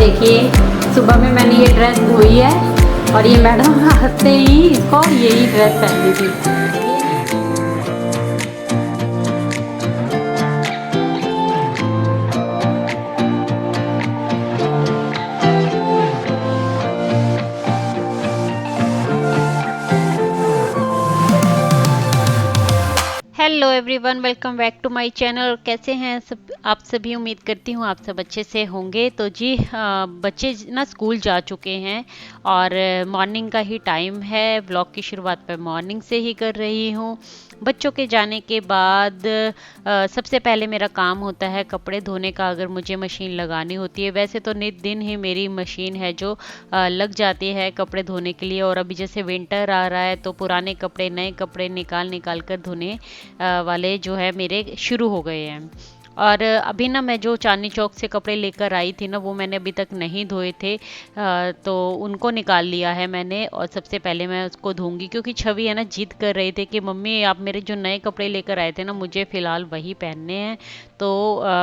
देखिए सुबह में मैंने ये ड्रेस धोई है और ये मैडम हंसते ही इसको यही ड्रेस पहनी थी। Hello everyone, welcome back to my channel. कैसे हैं सब आप सभी? उम्मीद करती हूँ आप सब अच्छे से होंगे। तो जी बच्चे ना स्कूल जा चुके हैं और मॉर्निंग का ही टाइम है। व्लॉग की शुरुआत मैं मॉर्निंग से ही कर रही हूँ। बच्चों के जाने के बाद सबसे पहले मेरा काम होता है कपड़े धोने का, अगर मुझे मशीन लगानी होती है। वैसे तो नित दिन ही मेरी मशीन है जो लग जाती है कपड़े धोने के लिए। और अभी जैसे विंटर आ रहा है तो पुराने कपड़े नए कपड़े निकाल निकाल कर धोने वाले जो है मेरे शुरू हो गए हैं। और अभी ना मैं जो चांदनी चौक से कपड़े लेकर आई थी ना, वो मैंने अभी तक नहीं धोए थे, तो उनको निकाल लिया है मैंने। और सबसे पहले मैं उसको धोऊंगी, क्योंकि छवि है ना जिद कर रहे थे कि मम्मी आप मेरे जो नए कपड़े लेकर आए थे ना, मुझे फ़िलहाल वही पहनने हैं। तो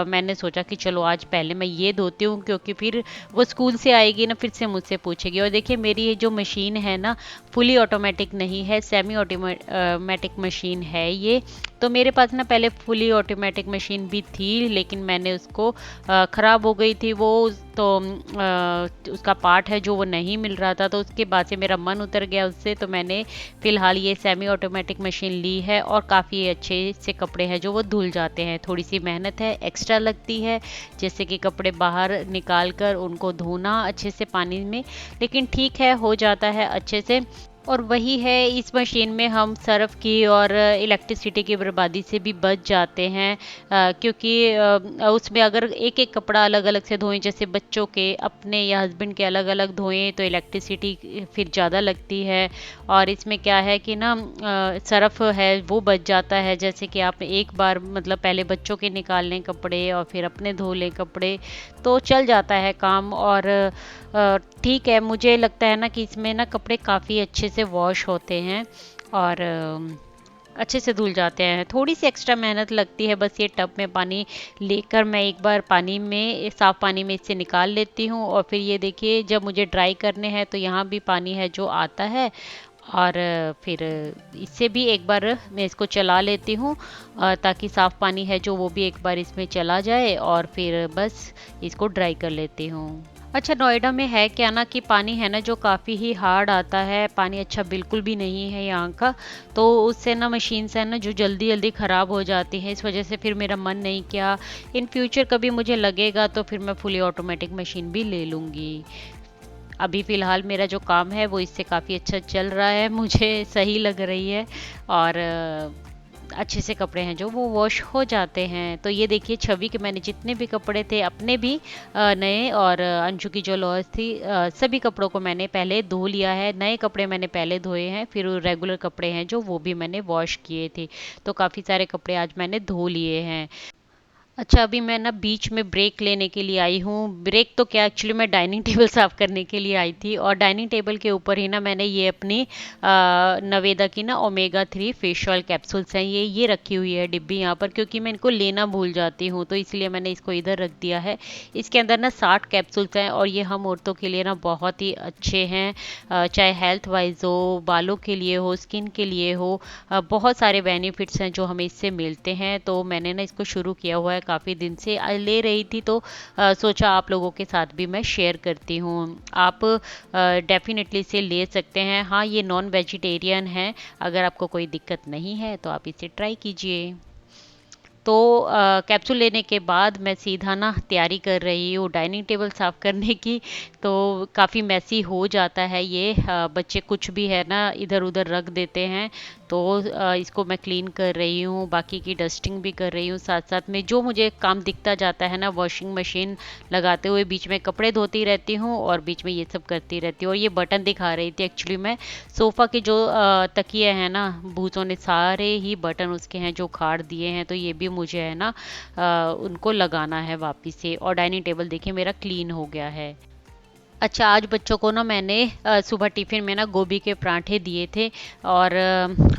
मैंने सोचा कि चलो आज पहले मैं ये धोती हूँ, क्योंकि फिर वो स्कूल से आएगी ना फिर से मुझसे पूछेगी। और देखिए मेरी ये जो मशीन है ना फुली ऑटोमेटिक नहीं है, सेमी ऑटोमेटिक मशीन है ये। तो मेरे पास ना पहले फुली ऑटोमेटिक मशीन भी थी, लेकिन मैंने उसको ख़राब हो गई थी वो, तो उसका पार्ट है जो वो नहीं मिल रहा था। तो उसके बाद से मेरा मन उतर गया उससे। तो मैंने फ़िलहाल ये सेमी ऑटोमेटिक मशीन ली है और काफ़ी अच्छे से कपड़े हैं जो वो धुल जाते हैं। थोड़ी सी मेहनत है, एक्स्ट्रा लगती है, जैसे कि कपड़े बाहर निकाल कर उनको धोना अच्छे से पानी में, लेकिन ठीक है हो जाता है अच्छे से। और वही है, इस मशीन में हम सर्फ की और इलेक्ट्रिसिटी की बर्बादी से भी बच जाते हैं, क्योंकि उसमें अगर एक एक कपड़ा अलग अलग से धोएं, जैसे बच्चों के अपने या हस्बैंड के अलग अलग धोएं तो इलेक्ट्रिसिटी फिर ज़्यादा लगती है। और इसमें क्या है कि ना सर्फ है वो बच जाता है, जैसे कि आप एक बार मतलब पहले बच्चों के निकाल लें कपड़े और फिर अपने धो लें कपड़े, तो चल जाता है काम। और ठीक है, मुझे लगता है ना कि इसमें ना कपड़े काफ़ी अच्छे से वॉश होते हैं और अच्छे से धुल जाते हैं। थोड़ी सी एक्स्ट्रा मेहनत लगती है, बस ये टब में पानी लेकर मैं एक बार पानी में साफ़ पानी में इससे निकाल लेती हूँ। और फिर ये देखिए जब मुझे ड्राई करने हैं तो यहाँ भी पानी है जो आता है। और फिर इससे भी एक बार मैं इसको चला लेती हूँ, ताकि साफ़ पानी है जो वो भी एक बार इसमें चला जाए, और फिर बस इसको ड्राई कर लेती हूँ। अच्छा, नोएडा में है क्या ना कि पानी है ना जो काफ़ी ही हार्ड आता है, पानी अच्छा बिल्कुल भी नहीं है यहाँ का। तो उससे ना मशीन से है ना जो जल्दी जल्दी ख़राब हो जाती है, इस वजह से फिर मेरा मन नहीं किया। इन फ्यूचर कभी मुझे लगेगा तो फिर मैं फुली ऑटोमेटिक मशीन भी ले लूँगी। अभी फ़िलहाल मेरा जो काम है वो इससे काफ़ी अच्छा चल रहा है, मुझे सही लग रही है। और अच्छे से कपड़े हैं जो वो वॉश हो जाते हैं। तो ये देखिए छवि के मैंने जितने भी कपड़े थे अपने भी नए, और अंशु की जो लॉज थी, सभी कपड़ों को मैंने पहले धो लिया है। नए कपड़े मैंने पहले धोए हैं, फिर रेगुलर कपड़े हैं जो वो भी मैंने वॉश किए थे। तो काफ़ी सारे कपड़े आज मैंने धो लिए हैं। अच्छा, अभी मैं ना बीच में ब्रेक लेने के लिए आई हूँ। ब्रेक तो क्या, एक्चुअली मैं डाइनिंग टेबल साफ़ करने के लिए आई थी, और डाइनिंग टेबल के ऊपर ही ना मैंने ये अपनी नवेदा की ना ओमेगा 3 फेस ऑयल कैप्सूल्स हैं, ये रखी हुई है डिब्बी यहाँ पर, क्योंकि मैं इनको लेना भूल जाती हूँ, तो इसलिए मैंने इसको इधर रख दिया है। इसके अंदर ना 60 कैप्सूल्स हैं, और ये हम औरतों के लिए ना बहुत ही अच्छे हैं, चाहे हेल्थ वाइज हो, बालों के लिए हो, स्किन के लिए हो। बहुत सारे बेनिफिट्स हैं जो हमें इससे मिलते हैं। तो मैंने ना इसको शुरू किया हुआ है, काफ़ी दिन से ले रही थी, तो सोचा आप लोगों के साथ भी मैं शेयर करती हूँ। आप डेफिनेटली इसे ले सकते हैं। हाँ, ये नॉन वेजिटेरियन है, अगर आपको कोई दिक्कत नहीं है तो आप इसे ट्राई कीजिए। तो कैप्सूल लेने के बाद मैं सीधा ना तैयारी कर रही हूँ डाइनिंग टेबल साफ़ करने की। तो काफ़ी मैसी हो जाता है ये, बच्चे कुछ भी है ना इधर उधर रख देते हैं। तो इसको मैं क्लीन कर रही हूँ, बाकी की डस्टिंग भी कर रही हूँ। साथ साथ में जो मुझे काम दिखता जाता है ना, वॉशिंग मशीन लगाते हुए बीच में कपड़े धोती रहती हूँ और बीच में ये सब करती रहती हूँ। और ये बटन दिखा रही थी, एक्चुअली मैं सोफ़ा के जो तकिए हैं ना, भूतों ने सारे ही बटन उसके हैं जो उखाड़ दिए हैं, तो ये भी मुझे है ना उनको लगाना है वापस से। और डाइनिंग टेबल देखिए मेरा क्लीन हो गया है। अच्छा, आज बच्चों को ना मैंने सुबह टिफ़िन में ना गोभी के पराठे दिए थे, और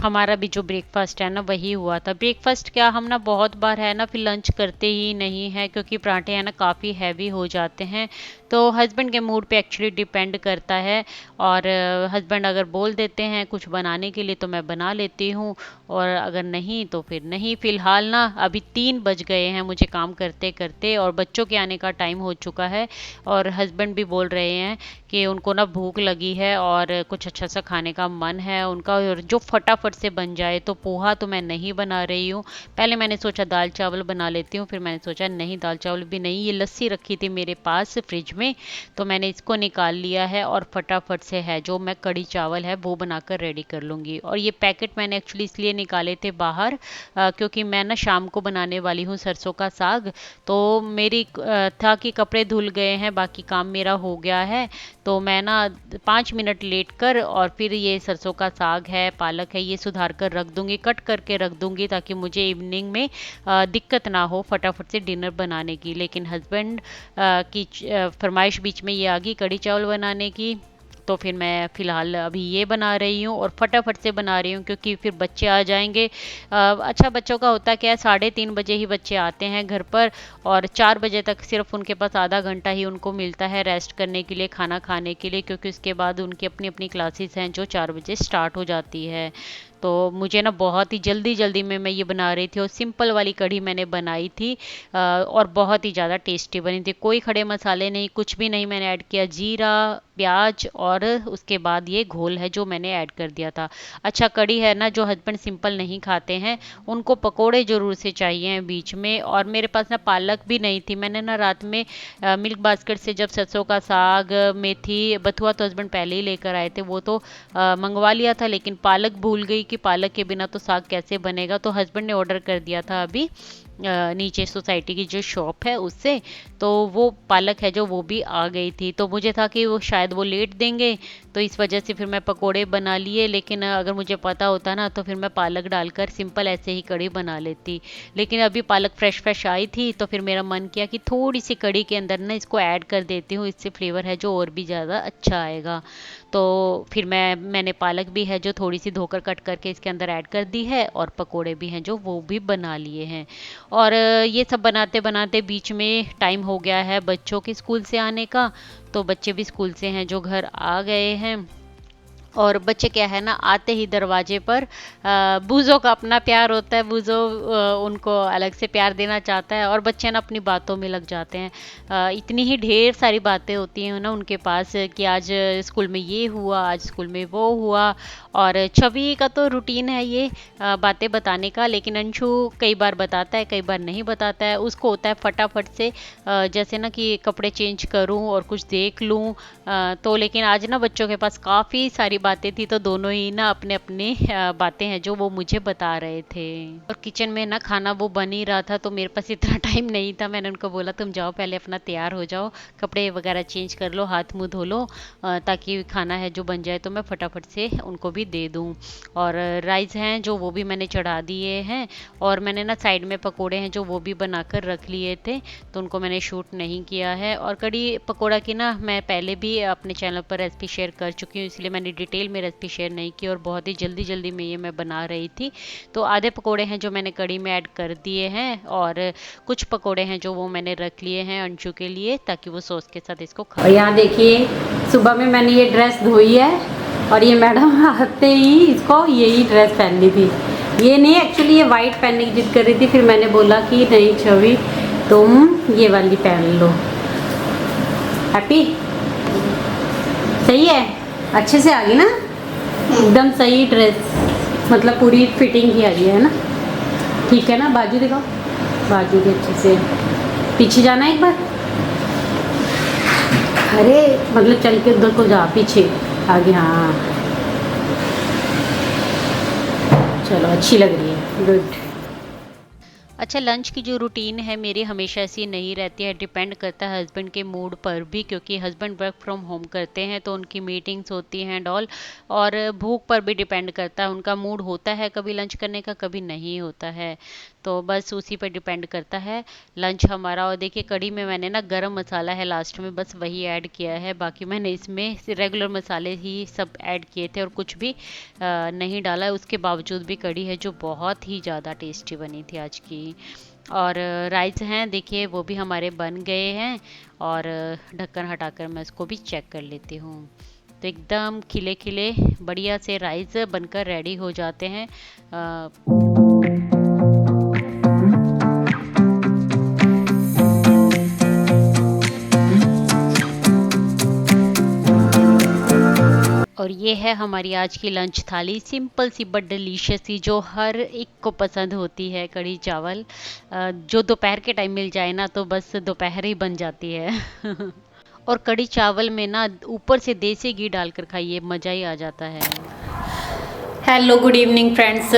हमारा भी जो ब्रेकफास्ट है ना वही हुआ था। ब्रेकफास्ट क्या, हम ना बहुत बार है ना फिर लंच करते ही नहीं है, क्योंकि पराठे हैं ना काफ़ी हैवी हो जाते हैं। तो हस्बैंड के मूड पे एक्चुअली डिपेंड करता है। और हस्बैंड अगर बोल देते हैं कुछ बनाने के लिए तो मैं बना लेती हूँ, और अगर नहीं तो फिर नहीं। फिलहाल ना अभी 3 बज गए हैं मुझे काम करते करते, और बच्चों के आने का टाइम हो चुका है, और हस्बैंड भी बोल रहे हैं कि उनको ना भूख लगी है और कुछ अच्छा सा खाने का मन है उनका, और जो फटाफट से बन जाए। तो पोहा तो मैं नहीं बना रही हूँ। पहले मैंने सोचा दाल चावल बना लेती हूँ, फिर मैंने सोचा नहीं, दाल चावल भी नहीं, ये लस्सी रखी थी मेरे पास फ्रिज में, तो मैंने इसको निकाल लिया है, और फटाफट से है जो मैं कढ़ी चावल है वो बनाकर रेडी कर लूँगी। और ये पैकेट मैंने एक्चुअली इसलिए निकाले थे बाहर, क्योंकि मैं ना शाम को बनाने वाली हूँ सरसों का साग। तो मेरी था कि कपड़े धुल गए हैं, बाकी काम मेरा हो गया है, तो मैं ना 5 मिनट लेट कर और फिर ये सरसों का साग है, पालक है, ये सुधार कर रख दूंगी, कट करके रख दूंगी, ताकि मुझे इवनिंग में दिक्कत ना हो फटाफट से डिनर बनाने की। लेकिन हस्बैंड की फरमाइश बीच में ये आ गई कढ़ी चावल बनाने की, तो फिर मैं फ़िलहाल अभी ये बना रही हूँ, और फटाफट से बना रही हूँ क्योंकि फिर बच्चे आ जाएंगे। अच्छा, बच्चों का होता क्या है, 3:30 बजे ही बच्चे आते हैं घर पर, और 4 बजे तक सिर्फ उनके पास आधा घंटा ही उनको मिलता है रेस्ट करने के लिए, खाना खाने के लिए, क्योंकि उसके बाद उनकी अपनी अपनी क्लासेस हैं जो 4 बजे स्टार्ट हो जाती है। तो मुझे ना बहुत ही जल्दी जल्दी में मैं ये बना रही थी, और सिंपल वाली कढ़ी मैंने बनाई थी, और बहुत ही ज़्यादा टेस्टी बनी थी। कोई खड़े मसाले नहीं, कुछ भी नहीं मैंने ऐड किया, जीरा प्याज और उसके बाद ये घोल है जो मैंने ऐड कर दिया था। अच्छा, कढ़ी है ना, जो हस्बैंड सिंपल नहीं खाते हैं उनको पकोड़े ज़रूर से चाहिए बीच में। और मेरे पास ना पालक भी नहीं थी, मैंने ना रात में मिल्क बास्केट से जब सरसों का साग, मेथी, बथुआ तो हस्बैंड पहले ही लेकर आए थे, वो तो मंगवा लिया था, लेकिन पालक भूल गई कि पालक के बिना तो साग कैसे बनेगा। तो हस्बैंड ने ऑर्डर कर दिया था अभी नीचे सोसाइटी की जो शॉप है उससे, तो वो पालक है जो वो भी आ गई थी। तो मुझे था कि वो शायद वो लेट देंगे, तो इस वजह से फिर मैं पकोड़े बना लिए। लेकिन अगर मुझे पता होता ना तो फिर मैं पालक डालकर सिंपल ऐसे ही कढ़ी बना लेती। लेकिन अभी पालक फ्रेश फ्रेश आई थी, तो फिर मेरा मन किया कि थोड़ी सी कढ़ी के अंदर ना इसको ऐड कर देती हूँ, इससे फ्लेवर है जो और भी ज़्यादा अच्छा आएगा। तो फिर मैंने पालक भी है जो थोड़ी सी धोकर कट करके इसके अंदर ऐड कर दी है, और पकोड़े भी हैं जो वो भी बना लिए हैं। और ये सब बनाते बनाते बीच में टाइम हो गया है बच्चों के स्कूल से आने का। तो बच्चे भी स्कूल से हैं जो घर आ गए हैं, और बच्चे क्या है ना, आते ही दरवाजे पर बूज़ों का अपना प्यार होता है, बूज़ो उनको अलग से प्यार देना चाहता है, और बच्चे ना अपनी बातों में लग जाते हैं। इतनी ही ढेर सारी बातें होती हैं ना उनके पास कि आज स्कूल में ये हुआ, आज स्कूल में वो हुआ। और छवि का तो रूटीन है ये बातें बताने का, लेकिन अंशु कई बार बताता है कई बार नहीं बताता है। उसको होता है फटाफट से जैसे ना कि कपड़े चेंज करूं और कुछ देख लूं। तो लेकिन आज ना बच्चों के पास काफ़ी सारी बातें थी, तो दोनों ही ना अपने अपने बातें हैं जो वो मुझे बता रहे थे। और किचन में ना खाना वो बन ही रहा था, तो मेरे पास इतना टाइम नहीं था। मैंने उनको बोला तुम जाओ पहले अपना तैयार हो जाओ, कपड़े वगैरह चेंज कर लो, हाथ मुंह धो लो, ताकि खाना है जो बन जाए तो मैं फटाफट से उनको भी दे दूँ। और राइस हैं जो वो भी मैंने चढ़ा दिए हैं, और मैंने ना साइड में पकोड़े हैं जो वो भी बनाकर रख लिए थे, तो उनको मैंने शूट नहीं किया है। और कढ़ी पकोड़ा की ना मैं पहले भी अपने चैनल पर रेसिपी शेयर कर चुकी हूँ, इसलिए मैंने डिटेल में रेसिपी शेयर नहीं की, और बहुत ही जल्दी जल्दी में ये मैं बना रही थी। तो आधे पकोड़े हैं जो मैंने कढ़ी में ऐड कर दिए हैं, और कुछ पकोड़े हैं जो वो मैंने रख लिए हैं अंशु के लिए, ताकि वो सॉस के साथ इसको खा। और यहाँ देखिए, सुबह में मैंने ये ड्रेस धोई है, और ये मैडम आते ही इसको यही ड्रेस पहननी थी। ये नहीं, एक्चुअली ये वाइट पहनने की जिद कर रही थी, फिर मैंने बोला कि नहीं छवि तुम ये वाली पहन लो। हैप्पी? सही है, अच्छे से आ गई ना, एकदम सही ड्रेस, मतलब पूरी फिटिंग की आ गई है ना। ठीक है ना, बाजू दिखाओ, बाजू भी अच्छे से, पीछे जाना एक बार, अरे मतलब चल के उधर को जा, पीछे आगे, हाँ चलो अच्छी लग रही है, गुड। अच्छा, लंच की जो रूटीन है मेरी हमेशा ऐसी नहीं रहती है, डिपेंड करता है हस्बैंड के मूड पर भी, क्योंकि हस्बैंड वर्क फ्रॉम होम करते हैं तो उनकी मीटिंग्स होती हैं एंड ऑल, और भूख पर भी डिपेंड करता है, उनका मूड होता है कभी लंच करने का, कभी नहीं होता है। तो बस उसी पर डिपेंड करता है लंच हमारा। और देखिए कढ़ी में मैंने ना गरम मसाला है लास्ट में, बस वही ऐड किया है, बाकी मैंने इसमें रेगुलर मसाले ही सब ऐड किए थे और कुछ भी नहीं डाला है। उसके बावजूद भी कढ़ी है जो बहुत ही ज़्यादा टेस्टी बनी थी आज की। और राइस हैं देखिए वो भी हमारे बन गए हैं, और ढक्कन हटाकर मैं उसको भी चेक कर लेती हूँ। तो एकदम खिले खिले बढ़िया से राइस बनकर रेडी हो जाते हैं। और ये है हमारी आज की लंच थाली, सिंपल सी बट डिलीशियस सी, जो हर एक को पसंद होती है। कढ़ी चावल जो दोपहर के टाइम मिल जाए ना तो बस दोपहर ही बन जाती है। और कढ़ी चावल में ना ऊपर से देसी घी डालकर खाइए, मज़ा ही आ जाता है। Hello good evening friends.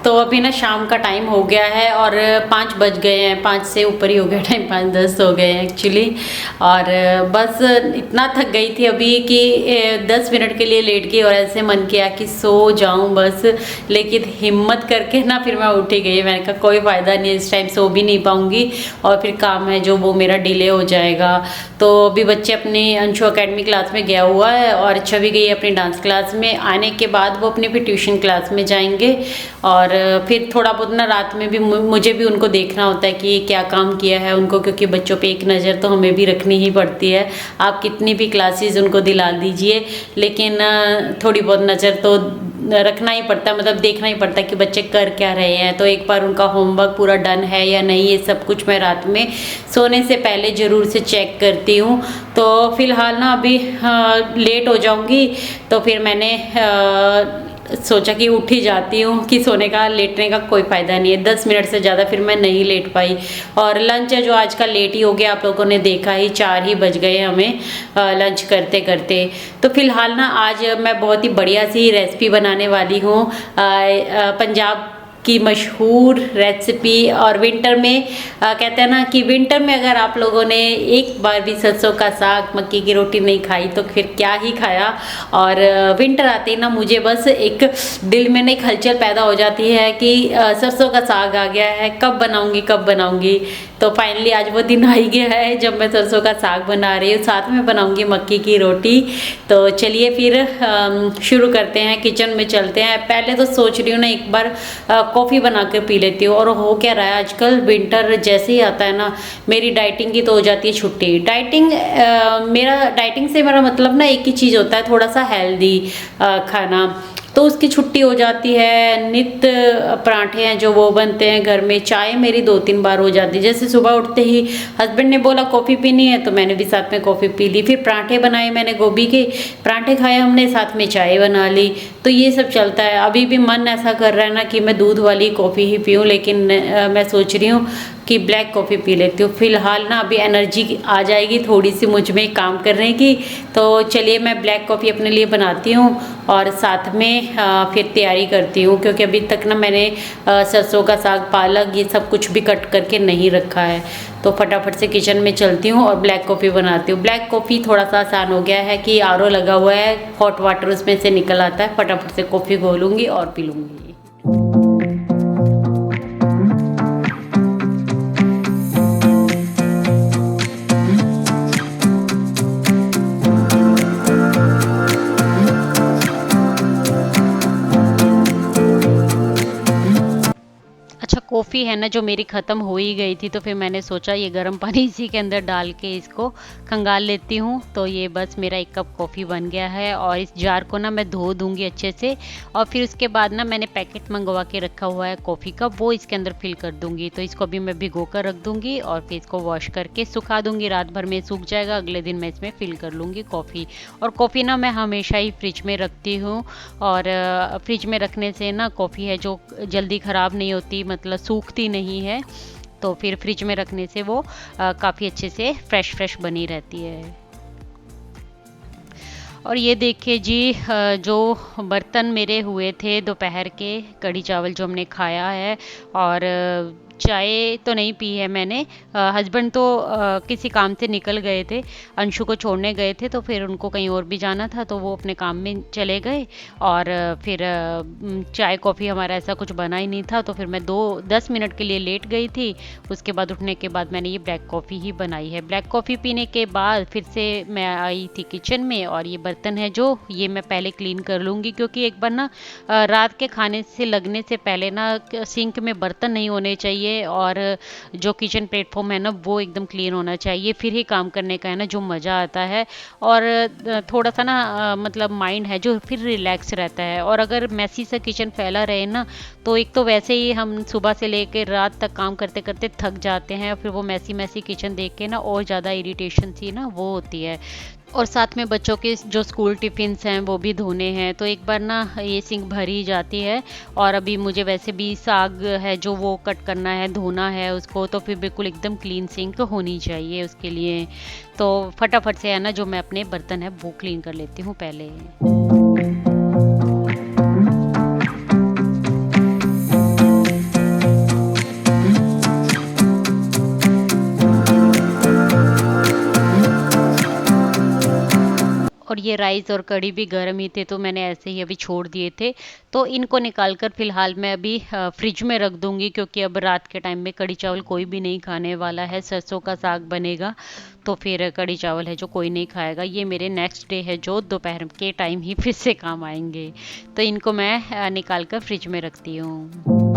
तो अभी ना शाम का टाइम हो गया है और 5 बज गए हैं, 5 से ऊपर ही हो गया टाइम, 5:10 हो गए हैं एक्चुअली। और बस इतना थक गई थी अभी कि 10 मिनट के लिए लेट गई और ऐसे मन किया कि सो जाऊं बस, लेकिन हिम्मत करके ना फिर मैं उठ ही गई। मैंने कहा कोई फ़ायदा नहीं, इस टाइम सो भी नहीं पाऊंगी और फिर काम है जो वो मेरा डिले हो जाएगा। तो अभी बच्चे अपनी अंशु अकेडमी क्लास में गया हुआ है और छवि गई अपनी डांस क्लास में। आने के बाद वो अपनी भी ट्यूशन क्लास में जाएंगे और फिर थोड़ा बहुत ना रात में भी मुझे भी उनको देखना होता है कि क्या काम किया है उनको, क्योंकि बच्चों पे एक नज़र तो हमें भी रखनी ही पड़ती है। आप कितनी भी क्लासेस उनको दिला दीजिए लेकिन थोड़ी बहुत नज़र तो रखना ही पड़ता है, मतलब देखना ही पड़ता है कि बच्चे कर क्या रहे हैं। तो एक बार उनका होमवर्क पूरा डन है या नहीं, ये सब कुछ मैं रात में सोने से पहले ज़रूर से चेक करती हूँ। तो फिलहाल ना अभी लेट हो जाऊँगी, तो फिर मैंने सोचा कि उठ ही जाती हूँ कि सोने का लेटने का कोई फ़ायदा नहीं है। 10 मिनट से ज़्यादा फिर मैं नहीं लेट पाई और लंच है जो आज का लेट ही हो गया। आप लोगों ने देखा ही 4 ही बज गए हमें लंच करते करते। तो फिलहाल ना आज मैं बहुत ही बढ़िया सी रेसिपी बनाने वाली हूँ, पंजाब की मशहूर रेसिपी। और विंटर में कहते हैं ना कि विंटर में अगर आप लोगों ने एक बार भी सरसों का साग मक्की की रोटी नहीं खाई तो फिर क्या ही खाया। और विंटर आते ही ना मुझे बस एक दिल में ना एक हलचल पैदा हो जाती है कि सरसों का साग आ गया है, कब बनाऊंगी कब बनाऊंगी। तो फाइनली आज वो दिन आ ही गया है जब मैं सरसों का साग बना रही हूँ, साथ में बनाऊंगी मक्की की रोटी। तो चलिए फिर शुरू करते हैं, किचन में चलते हैं। पहले तो सोच रही हूँ ना एक बार कॉफ़ी बना कर पी लेती हूँ। और हो क्या रहा है आजकल, विंटर जैसे ही आता है ना मेरी डाइटिंग की तो हो जाती है छुट्टी। डाइटिंग से मेरा मतलब ना एक ही चीज़ होता है, थोड़ा सा हेल्दी खाना। तो उसकी छुट्टी हो जाती है। नित्य पराठे हैं जो वो बनते हैं घर में, चाय मेरी 2-3 बार हो जाती है। जैसे सुबह उठते ही हस्बैंड ने बोला कॉफ़ी पीनी है तो मैंने भी साथ में कॉफ़ी पी ली। फिर पराठे बनाए मैंने, गोभी के पराठे खाए हमने, साथ में चाय बना ली। तो ये सब चलता है। अभी भी मन ऐसा कर रहा है ना कि मैं दूध वाली कॉफ़ी ही पीऊँ, लेकिन मैं सोच रही हूँ कि ब्लैक कॉफ़ी पी लेती हूँ। फिलहाल ना अभी एनर्जी आ जाएगी थोड़ी सी मुझ में काम करने की। तो चलिए मैं ब्लैक कॉफ़ी अपने लिए बनाती हूँ और साथ में फिर तैयारी करती हूँ, क्योंकि अभी तक ना मैंने सरसों का साग पालक ये सब कुछ भी कट करके नहीं रखा है। तो फटाफट से किचन में चलती हूँ और ब्लैक कॉफ़ी बनाती हूँ। ब्लैक कॉफ़ी थोड़ा सा आसान हो गया है कि आरओ लगा हुआ है, हॉट वाटर उसमें से निकल आता है, फटाफट से कॉफ़ी घोलूँगी और पी लूँगी। अच्छा कॉफ़ी है ना जो मेरी ख़त्म हो ही गई थी, तो फिर मैंने सोचा ये गर्म पानी इसी के अंदर डाल के इसको खंगाल लेती हूँ। तो ये बस मेरा 1 कप कॉफ़ी बन गया है और इस जार को ना मैं धो दूँगी अच्छे से। और फिर उसके बाद ना मैंने पैकेट मंगवा के रखा हुआ है कॉफ़ी का, वो इसके अंदर फिल कर दूँगी। तो इसको अभी मैं भिगो कर रख दूँगी और फिर इसको वॉश करके सुखा दूँगी, रात भर में सूख जाएगा, अगले दिन मैं इसमें फिल कर लूँगी कॉफ़ी। और कॉफ़ी ना मैं हमेशा ही फ्रिज में रखती हूँ, और फ्रिज में रखने से ना कॉफ़ी है जो जल्दी ख़राब नहीं होती, मतलब सूखती नहीं है। तो फिर फ्रिज में रखने से वो काफ़ी अच्छे से फ्रेश बनी रहती है। और ये देखिए जी, जो बर्तन मेरे हुए थे दोपहर के कढ़ी चावल जो हमने खाया है, और चाय तो नहीं पी है मैंने। हस्बैंड तो किसी काम से निकल गए थे, अंशु को छोड़ने गए थे, तो फिर उनको कहीं और भी जाना था तो वो अपने काम में चले गए। और फिर चाय कॉफ़ी हमारा ऐसा कुछ बना ही नहीं था, तो फिर मैं 2-10 मिनट के लिए लेट गई थी। उसके बाद उठने के बाद मैंने ये ब्लैक कॉफ़ी ही बनाई है। ब्लैक कॉफ़ी पीने के बाद फिर से मैं आई थी किचन में, और ये बर्तन है जो ये मैं पहले क्लीन कर लूँगी, क्योंकि एक बार ना रात के खाने से लगने से पहले ना सिंक में बर्तन नहीं होने चाहिए, और जो किचन प्लेटफॉर्म है ना वो एकदम क्लीन होना चाहिए, फिर ही काम करने का है ना जो मज़ा आता है। और थोड़ा सा ना मतलब माइंड है जो फिर रिलैक्स रहता है। और अगर मैसी सा किचन फैला रहे ना, तो एक तो वैसे ही हम सुबह से लेकर रात तक काम करते करते थक जाते हैं, फिर वो मैसी मैसी किचन देख के ना और ज़्यादा इरिटेशन सी ना वो होती है। और साथ में बच्चों के जो स्कूल टिफ़िन्स हैं वो भी धोने हैं, तो एक बार ना ये सिंक भरी जाती है। और अभी मुझे वैसे भी साग है जो वो कट करना है, धोना है उसको, तो फिर बिल्कुल एकदम क्लीन सिंक होनी चाहिए उसके लिए। तो फटाफट से है ना जो मैं अपने बर्तन है वो क्लीन कर लेती हूँ पहले। और ये राइस और कढ़ी भी गर्म ही थे, तो मैंने ऐसे ही अभी छोड़ दिए थे। तो इनको निकाल कर फिलहाल मैं अभी फ्रिज में रख दूंगी, क्योंकि अब रात के टाइम में कढ़ी चावल कोई भी नहीं खाने वाला है, सरसों का साग बनेगा। तो फिर कढ़ी चावल है जो कोई नहीं खाएगा, ये मेरे नेक्स्ट डे है जो दोपहर के टाइम ही फिर से काम आएंगे। तो इनको मैं निकाल कर फ्रिज में रखती हूँ।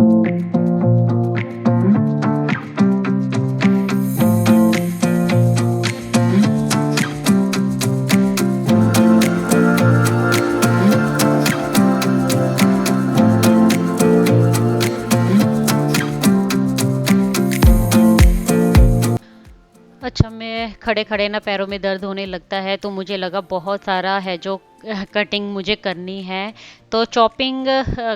अच्छा, मैं खड़े खड़े ना पैरों में दर्द होने लगता है, तो मुझे लगा बहुत सारा है जो कटिंग मुझे करनी है। तो चॉपिंग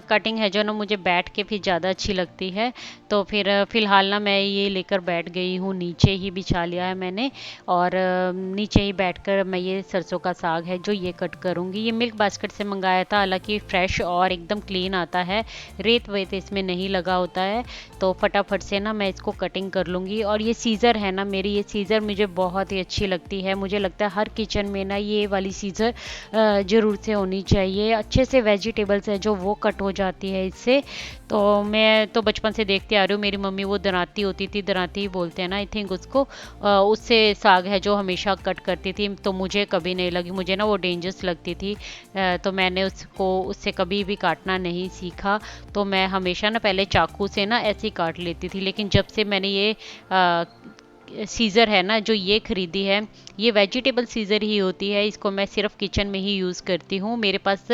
कटिंग है जो ना मुझे बैठ के फिर ज़्यादा अच्छी लगती है। तो फिर फ़िलहाल ना मैं ये लेकर बैठ गई हूँ, नीचे ही बिछा लिया है मैंने। और नीचे ही बैठकर मैं ये सरसों का साग है जो ये कट करूँगी। ये मिल्क बास्केट से मंगाया था, हालांकि फ्रेश और एकदम क्लीन आता है, रेत वेत इसमें नहीं लगा होता है। तो फटाफट से ना मैं इसको कटिंग कर लूँगी। और ये सीज़र है ना मेरी, ये सीज़र मुझे बहुत ही अच्छी लगती है। मुझे लगता है हर किचन में ना ये वाली सीज़र ज़रूर से होनी चाहिए। अच्छे से वेजिटेबल्स है जो वो कट हो जाती है इससे। तो मैं तो बचपन से देखते आ रही हूँ, मेरी मम्मी वो दराती होती थी, दराती ही बोलते हैं ना आई थिंक उसको, उससे साग है जो हमेशा कट करती थी। तो मुझे कभी नहीं लगी, मुझे ना वो डेंजरस लगती थी। तो मैंने उसको उससे कभी भी काटना नहीं सीखा। तो मैं हमेशा ना पहले चाकू से ना ऐसे ही काट लेती थी। लेकिन जब से मैंने ये सीज़र है ना जो ये खरीदी है, ये वेजिटेबल सीज़र ही होती है, इसको मैं सिर्फ किचन में ही यूज़ करती हूँ। मेरे पास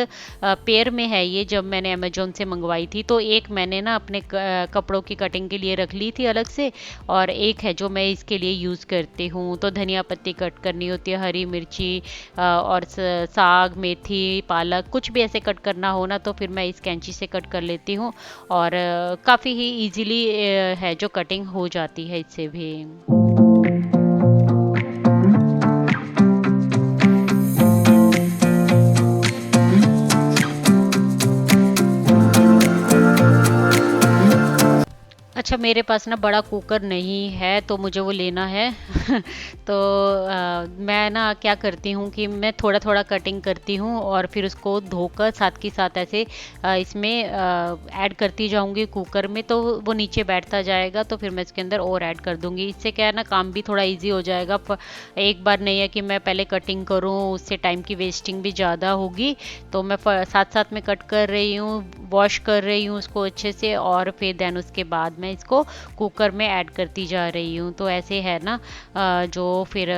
पेयर में है ये, जब मैंने अमेजोन से मंगवाई थी। तो एक मैंने ना अपने कपड़ों की कटिंग के लिए रख ली थी अलग से, और एक है जो मैं इसके लिए यूज़ करती हूँ। तो धनिया पत्ती कट करनी होती है, हरी मिर्ची और साग, मेथी, पालक, कुछ भी ऐसे कट करना हो ना, तो फिर मैं इस कैंची से कट कर लेती हूँ। और काफ़ी ही ईजिली है जो कटिंग हो जाती है इससे भी। अच्छा, मेरे पास ना बड़ा कुकर नहीं है, तो मुझे वो लेना है। तो मैं ना क्या करती हूँ कि मैं थोड़ा थोड़ा कटिंग करती हूँ, और फिर उसको धोकर साथ के साथ ऐसे इसमें ऐड करती जाऊँगी कुकर में, तो वो नीचे बैठता जाएगा। तो फिर मैं इसके अंदर और ऐड कर दूँगी, इससे क्या है ना काम भी थोड़ा इजी हो जाएगा। एक बार नहीं है कि मैं पहले कटिंग करूँ, उससे टाइम की वेस्टिंग भी ज़्यादा होगी। तो मैं साथ साथ में कट कर रही हूँ, वॉश कर रही हूँ उसको अच्छे से, और फिर देन उसके बाद मैं इसको कुकर में ऐड करती जा रही हूँ। तो ऐसे है ना जो फिर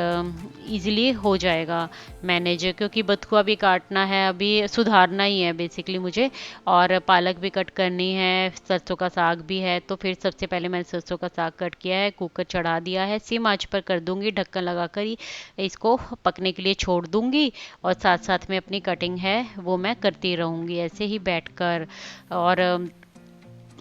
इजीली हो जाएगा मैनेज, क्योंकि बथुआ भी काटना है, अभी सुधारना ही है बेसिकली मुझे, और पालक भी कट करनी है, सरसों का साग भी है। तो फिर सबसे पहले मैंने सरसों का साग कट किया है, कुकर चढ़ा दिया है, सिम आंच पर कर दूंगी, ढक्कन लगाकर ही इसको पकने के लिए छोड़ दूंगी। और साथ साथ में अपनी कटिंग है वो मैं करती रहूँगी ऐसे ही बैठकर। और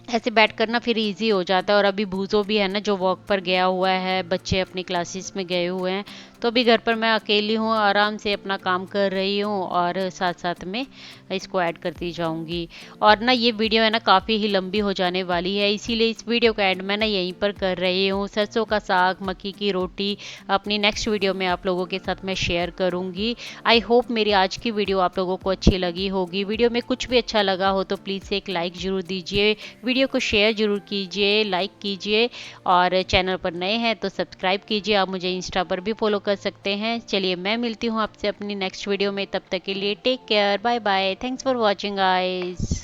ऐसे बैठ कर ना फिर इजी हो जाता है। और अभी भूजो भी है ना जो वॉक पर गया हुआ है, बच्चे अपनी क्लासेस में गए हुए हैं, तो अभी घर पर मैं अकेली हूँ, आराम से अपना काम कर रही हूँ और साथ साथ में इसको ऐड करती जाऊँगी। और ना ये वीडियो है ना काफ़ी ही लंबी हो जाने वाली है, इसीलिए इस वीडियो का एंड मैं ना यहीं पर कर रही हूँ। सरसों का साग, मक्की की रोटी अपनी नेक्स्ट वीडियो में आप लोगों के साथ मैं शेयर करूँगी। आई होप मेरी आज की वीडियो आप लोगों को अच्छी लगी होगी। वीडियो में कुछ भी अच्छा लगा हो तो प्लीज़ एक लाइक ज़रूर दीजिए, वीडियो को शेयर ज़रूर कीजिए, लाइक कीजिए, और चैनल पर नए हैं तो सब्सक्राइब कीजिए। आप मुझे इंस्टा पर भी फॉलो कर सकते हैं। चलिए मैं मिलती हूँ आपसे अपनी नेक्स्ट वीडियो में, तब तक के लिए take care, bye bye, thanks for watching guys.